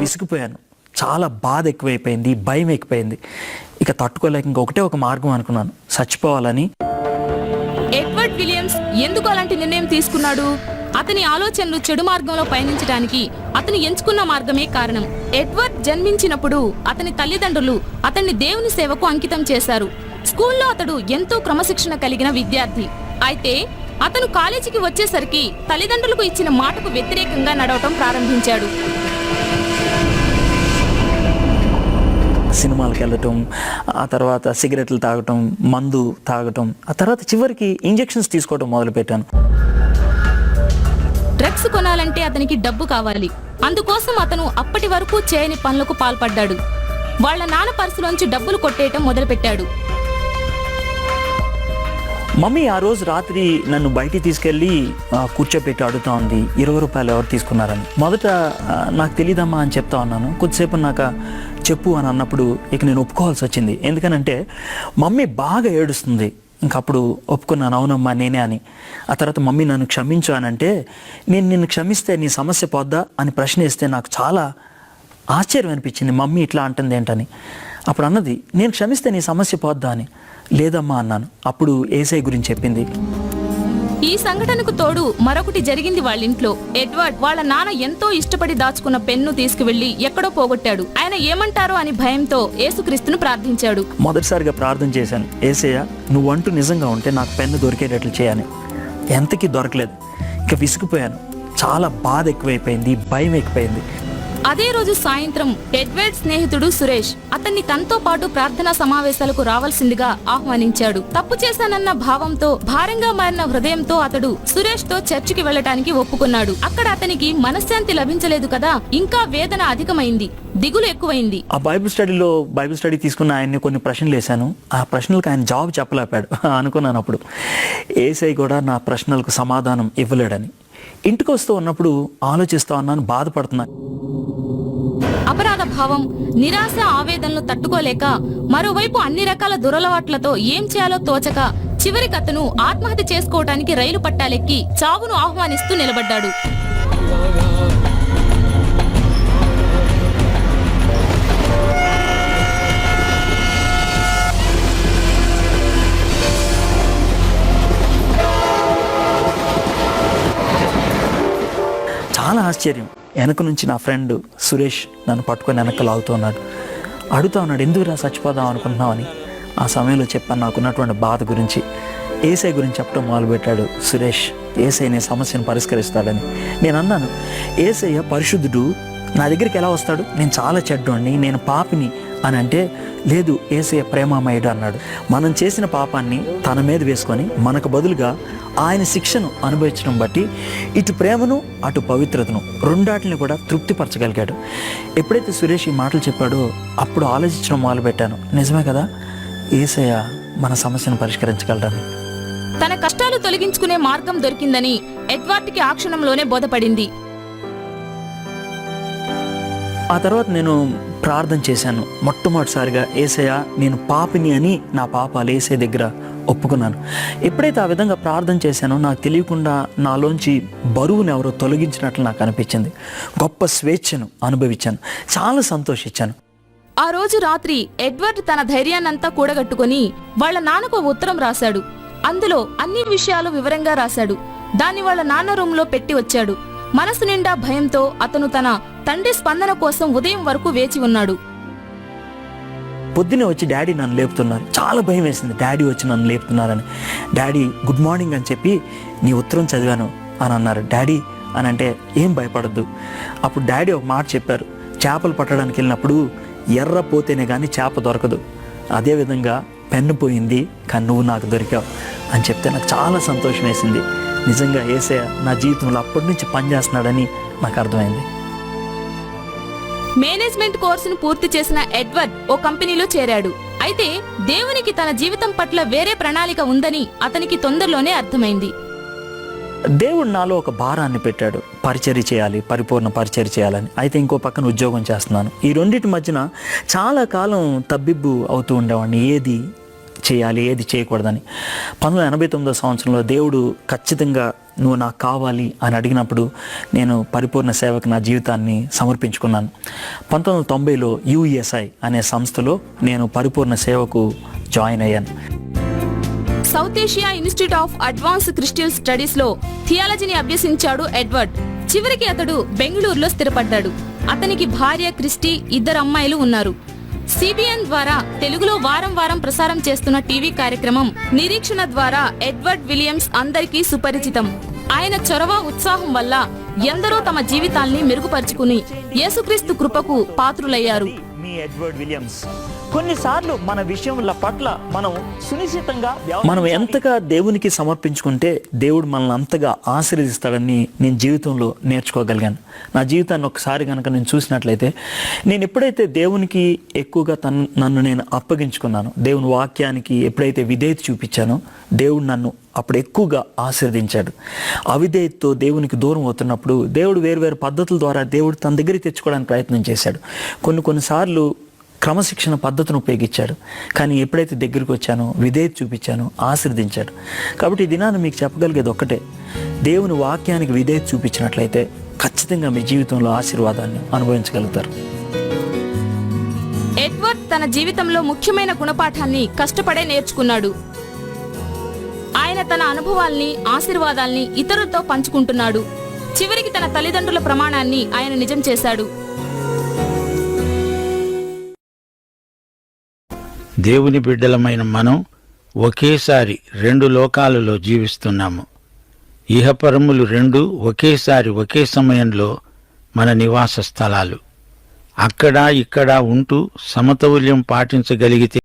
విసిగిపోయాను. చాలా బాధ ఎక్కువైపోయింది, భయం ఎక్కువైంది. ఇక తట్టుకోలేక ఇంకొకటే ఒక మార్గం అనుకున్నాను, చచ్చిపోవాలని. ఎడ్వర్డ్ విలియమ్స్ ఎందుకు అలాంటి నిర్ణయం తీసుకున్నాడు? అతని ఆలోచనలు చెడు మార్గంలో పయనించడానికి అతను ఎంచుకున్న మార్గమే కారణం. ఎడ్వర్డ్ జన్మించినప్పుడు అతని తల్లిదండ్రులు అతన్ని దేవుని సేవకు అంకితం చేశారు. స్కూల్లో అతడు ఎంతో క్రమశిక్షణ కలిగిన విద్యార్థి. అయితే అతను కాలేజీకి వచ్చేసరికి తల్లిదండ్రులకు ఇచ్చిన మాటకు వ్యతిరేకంగా నడవటం ప్రారంభించాడు. సినిమాలకు వెళ్ళటం, ఆ తర్వాత సిగరెట్లు తాగటం, మందు తాగటం, ఆ తర్వాత చివరికి ఇంజెక్షన్స్ తీసుకోవడం మొదలుపెట్టాను. డ్రగ్స్ కొనాలంటే అతనికి డబ్బు కావాలి. అందుకోసం అతను అప్పటి వరకు చేయని పనులకు పాల్పడ్డాడు. వాళ్ల నాన్న పర్సులోంచి డబ్బులు కొట్టేయటం మొదలుపెట్టాడు. మమ్మీ ఆ రోజు రాత్రి నన్ను బయటికి తీసుకెళ్ళి కూర్చోబెట్టి అడుగుతా ఉంది, 20 రూపాయలు ఎవరు తీసుకున్నారని. మొదట నాకు తెలీదమ్మా అని చెప్తా ఉన్నాను. కొద్దిసేపు నాకు చెప్పు అని అన్నప్పుడు ఇక నేను ఒప్పుకోవాల్సి వచ్చింది. ఎందుకనంటే మమ్మీ బాగా ఏడుస్తుంది. ఇంకప్పుడు ఒప్పుకున్నాను, అవునమ్మా నేనే అని. ఆ తర్వాత మమ్మీ నన్ను క్షమించు అని అంటే, నేను నిన్ను క్షమిస్తే నీ సమస్య పోద్దా అని ప్రశ్న వేస్తే నాకు చాలా ఆశ్చర్యం అనిపించింది. మమ్మీ ఇట్లా అంటుంది ఏంటని. అప్పుడు అన్నది, నేను క్షమిస్తే నీ సమస్య పోద్దా అని. లేదమ్మా అన్నాను. అప్పుడు యేసయ్య గురించి చెప్పింది. ఈ సంఘటనకు తోడు మరొకటి జరిగింది వాళ్ళింట్లో. ఎడ్వర్డ్ వాళ్ళ నాన్న ఎంతో ఇష్టపడి దాచుకున్న పెన్ను తీసుకువెళ్లి ఎక్కడో పోగొట్టాడు. ఆయన ఏమంటారో అని భయంతో యేసుక్రీస్తును ప్రార్థించాడు. మొదటిసారిగా ప్రార్థన చేశాను, యేసయ్య నువ్వంటూ నిజంగా ఉంటే నాకు పెన్ను దొరికేటట్లు చేయని. ఎంతకీ దొరకలేదు. ఇక విసిగిపోయాను. చాలా బాధ ఎక్కువైపోయింది, భయం ఎక్కువైంది. అదే రోజు సాయంత్రం ఎడ్వర్డ్ స్నేహితుడు సురేష్ అతన్ని తనతో పాటు ప్రార్థనా సమావేశాలకు రావాల్సిందిగా ఆహ్వానించాడు. తప్పు చేశానన్న భావంతో, భారంగా మారిన హృదయంతో అతడు సురేష్ తో చర్చికి వెళ్లటానికి ఒప్పుకున్నాడు. అక్కడ అతనికి మనశ్శాంతి లభించలేదు కదా, ఇంకా వేదన అధికమైంది, దిగులు ఎక్కువైంది. ఆ బైబిల్ స్టడీ తీసుకున్న ఆయన్ని కొన్ని ప్రశ్నలు వేశాను. ఆ ప్రశ్నలకు ఆయన జవాబు చెప్పలేపాడు. అనుకున్నాను అప్పుడు, యేసయ్య కూడా నా ప్రశ్నలకు సమాధానం ఇవ్వలేడని. ఇంటికి వస్తూ ఉన్నప్పుడు ఆలోచిస్తూ ఉన్నాను, బాధపడుతున్నాను. అపరాధ భావం, నిరాశ, ఆవేదనలు తట్టుకోలేక, మరోవైపు అన్ని రకాల దురలవాట్లతో ఏం చేయాలో తోచక చివరికి అతను ఆత్మహత్య చేసుకోవటానికి రైలు పట్టాలెక్కి చావును ఆహ్వానిస్తూ నిలబడ్డాడు. చాలా ఆశ్చర్యం. వెనక నుంచి నా ఫ్రెండ్ సురేష్ నన్ను పట్టుకొని వెనక్కి లాగుతూ ఉన్నాడు. అడుగుతా ఉన్నాడు, ఎందుకురా చచ్చిపోదాం అనుకుంటున్నావు అని. ఆ సమయంలో చెప్పాను నాకున్నటువంటి బాధ గురించి. యేసయ్య గురించి చెప్పడం మొదలుపెట్టాడు సురేష్. యేసయ్య నీ సమస్యను పరిష్కరిస్తాడని. నేను అన్నాను, యేసయ్య పరిశుద్ధుడు, నా దగ్గరికి ఎలా వస్తాడు? నేను చాలా చెడ్డోడిని, నేను పాపిని అని అంటే, లేదు యేసయ్య ప్రేమమయుడు అన్నాడు. మనం చేసిన పాపాన్ని తన మీద వేసుకొని మనకు బదులుగా ఆయన శిక్షను అనుభవించడం బట్టి ఇటు ప్రేమను అటు పవిత్రతను రెండాటిని కూడా తృప్తిపరచగలిగాడు. ఎప్పుడైతే సురేష్ ఈ మాటలు చెప్పాడో అప్పుడు ఆలోచించడం మొదలుపెట్టాను, నిజమే కదా, యేసయ్య మన సమస్యను పరిష్కరించగలడని. తన కష్టాలు తొలగించుకునే మార్గం దొరికిందని ఎడ్వర్డ్కి ఆ క్షణంలోనే బోధపడింది. ఆ తర్వాత నేను ప్రార్థన చేశాను. మొట్టమొదటిసారిగా యేసయ్య నేను పాపిని అని నా పాపాలు యేసయ్య దగ్గర ఒప్పుకున్నాను. ఎప్పుడైతే ఆ విధంగా ప్రార్థన చేశానో నాకు తెలియకుండా నాలోంచి బరువును ఎవరో తొలగించినట్లు నాకు అనిపించింది. గొప్ప స్వేచ్ఛను అనుభవించాను, చాలా సంతోషించాను. ఆ రోజు రాత్రి ఎడ్వర్డ్ తన ధైర్యాన్నంతా కూడగట్టుకుని వాళ్ళ నాన్నకు ఉత్తరం రాశాడు. అందులో అన్ని విషయాలు వివరంగా రాశాడు. దాన్ని వాళ్ళ నాన్న రూంలో పెట్టి వచ్చాడు. మనసు నిండా భయంతో అతను తన తండ్రి స్పందన కోసం ఉదయం వరకు వేచి ఉన్నాడు. పొద్దునే వచ్చి డాడీ నన్ను లేపుతున్నారు. చాలా భయం వేసింది, డాడీ వచ్చి నన్ను లేపుతున్నారని. డాడీ గుడ్ మార్నింగ్ అని చెప్పి నీ ఉత్తరం చదివాను అని అన్నారు. డాడీ అని అంటే, ఏం భయపడద్దు. అప్పుడు డాడీ ఒక మాట చెప్పారు, చేపలు పట్టడానికి వెళ్ళినప్పుడు ఎర్ర పోతేనే కానీ చేప దొరకదు, అదేవిధంగా పెన్ను పోయింది కానీ నువ్వు నాకు దొరికావు అని చెప్తే నాకు చాలా సంతోషం వేసింది. నిజంగా యేసయ్య నా జీవితంలో అప్పటి నుంచి పనిచేస్తున్నాడని నాకు అర్థమైంది. మేనేజ్మెంట్ కోర్సును పూర్తి చేసిన ఎడ్వర్డ్ ఓ కంపెనీలో చేరాడు. అయితే దేవునికి తన జీవితం పట్ల వేరే ప్రణాళిక ఉందని అతనికి తొందరలోనే అర్థమైంది. దేవుడు నాలో ఒక భారాన్ని పెట్టాడు, పరిచర్య చేయాలి, పరిపూర్ణ పరిచర్య చేయాలని. అయితే ఇంకో పక్కన ఉద్యోగం చేస్తున్నాను. ఈ రెండింటి మధ్యన చాలా కాలం తబ్బిబ్బు అవుతూ ఉండేవాడిని. ఏది చేయాలి, ఏది చేయకూడదని. 1989 సంవత్సరంలో దేవుడు ఖచ్చితంగా నువ్వు నాకు కావాలి అని అడిగినప్పుడు నేను పరిపూర్ణ సేవకు నా జీవితాన్ని సమర్పించుకున్నాను. 1990లో UESI అనే సంస్థలో నేను పరిపూర్ణ సేవకు జాయిన్ అయ్యాను. South Asia institute of advance Christian studies లో థియాలజీని అభ్యసించాడు ఎడ్వర్డ్. చివరికి అతడు బెంగళూరులో స్థిరపడ్డాడు. అతనికి భార్య క్రిస్టి, 2 అమ్మాయిలు ఉన్నారు. CBN ద్వారా తెలుగులో వారం వారం ప్రసారం చేస్తున్న టీవీ కార్యక్రమం నిరీక్షణ ద్వారా ఎడ్వర్డ్ విలియమ్స్ అందరికీ సుపరిచితం. ఆయన చొరవ, ఉత్సాహం వల్ల ఎందరో తమ జీవితాల్ని మెరుగుపరుచుకుని యేసుక్రీస్తు కృపకు పాత్రులయ్యారు. మీ ఎడ్వర్డ్ విలియమ్స్ కొన్నిసార్లు మన విషయముల పట్ల మనం సునిశ్చితంగా మనం ఎంతగా దేవునికి సమర్పించుకుంటే దేవుడు మనల్ని అంతగా ఆశీర్వదిస్తాడని నేను జీవితంలో నేర్చుకోగలిగాను. నా జీవితాన్ని ఒకసారి కనుక నేను చూసినట్లయితే, నేను ఎప్పుడైతే దేవునికి ఎక్కువగా నన్ను నేను అప్పగించుకున్నాను, దేవుని వాక్యానికి ఎప్పుడైతే విధేయత చూపించానో దేవుడు నన్ను అప్పుడు ఎక్కువగా ఆశీర్వదించాడు. అవిధేయతతో దేవునికి దూరం అవుతున్నప్పుడు దేవుడు వేరు పద్ధతుల ద్వారా దేవుడు తన దగ్గరికి తెచ్చుకోవడానికి ప్రయత్నం చేశాడు. కొన్నిసార్లు క్రమశిక్షణ పద్ధతిని ఉపయోగించాడు. కానీ ఎప్పుడైతే దగ్గరికి వచ్చానో, విధేయత చూపించానో ఆశీర్వదించాడు. కాబట్టి ఈ దినాన్ని మీకు చెప్పగలిగేది ఒక్కటే, దేవుని వాక్యానికి విధేయత చూపించినట్లయితే ఖచ్చితంగా మీ జీవితంలో ఆశీర్వాదాన్ని అనుభవించగలుగుతారు. ఎడ్వర్డ్ తన జీవితంలో ముఖ్యమైన గుణపాఠాన్ని కష్టపడే నేర్చుకున్నాడు. ఆయన తన అనుభవాల్ని, ఆశీర్వాదాల్ని ఇతరులతో పంచుకుంటున్నాడు. చివరికి తన తల్లిదండ్రుల ప్రమాణాన్ని ఆయన నిజం చేశాడు. దేవుని బిడ్డలమైన మనం ఒకేసారి 2 లోకాలలో జీవిస్తున్నాము. ఇహపరములు 2 ఒకేసారి ఒకే సమయంలో మన నివాస స్థలాలు. అక్కడ ఇక్కడ ఉంటూ సమతౌల్యం పాటించగలిగితే